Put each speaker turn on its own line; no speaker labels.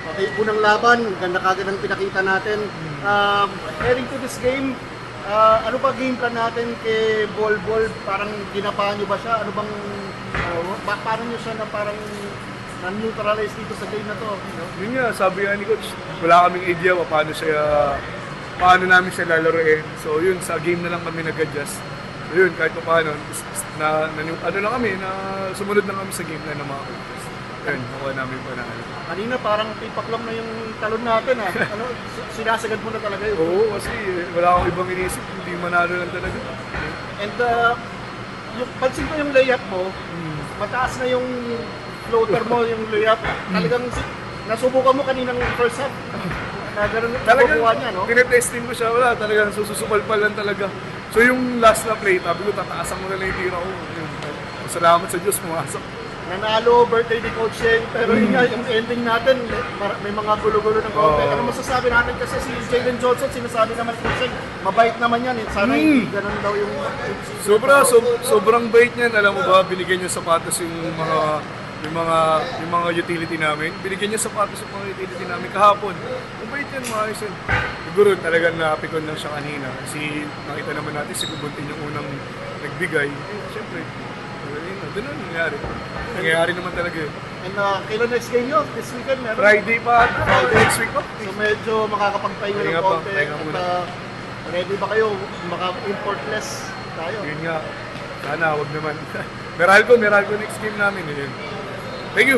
Okay, unang laban, ganda kagad ang pinakita natin. Heading to this game, ano ba game plan natin kay Bol? Parang ginapaan nyo ba siya? Ano bang, paano nyo siya na parang na-neutralize dito sa game na to?
Yun nga, sabi nga ni Coach, wala kaming idea paano namin siya lalaroin. So yun, sa game na lang kami nag-adjust. So yun, kahit paano, ano lang kami, na sumunod lang kami sa game na ng mga coaches. Yun, nakuha namin pa na ano.
Kanina parang tipak lang na yung talon natin ha. Ano, sinasagad mo na talaga yun.
Oo, kasi wala akong ibang inisip, hindi manalo lang talaga.
And yung pansin ko yung layup mo, mataas na yung floater mo, yung layup. Talagang nasubukan mo kaninang first half. Na ganun
Talagang
nakukuha niya, no?
tinetesting ko siya, wala talagang sususupal lang talaga. So yung last na play, sabi ko tataasan mo na lang yung tira ko. Yun. Salamat sa Diyos, pumasok.
Nanalo, birthday ni Coach Sheng, pero yun nga, yung ending natin, may mga gulo-gulo ng konti. Ano masasabi natin kasi si Jalen Johnson, sinasabi naman Coach Sheng, mabait naman yan. Sana hindi ganun daw yung...
Sobrang bait niyan. Alam mo ba, binigyan niya sapatos yung mga utility namin. Binigyan niya sapatos yung mga utility namin kahapon. Mabait yan, maayos yan. Siguro talagang napikon lang siya kanina. Kasi nakita naman natin si Kubuntin yung unang nagbigay. Siyempre, doon na nangyari. Nangyari naman talaga yun.
And kailan next game nyo? This weekend meron?
Friday pa, next week pa.
So medyo makakapagpahinga ng
Pahinga pa,
konti.
pahinga
At
muna.
ready ba kayo? Maka-import less tayo.
Yun nga. Sana, wag naman. Meralco next game namin. Yun. Thank you.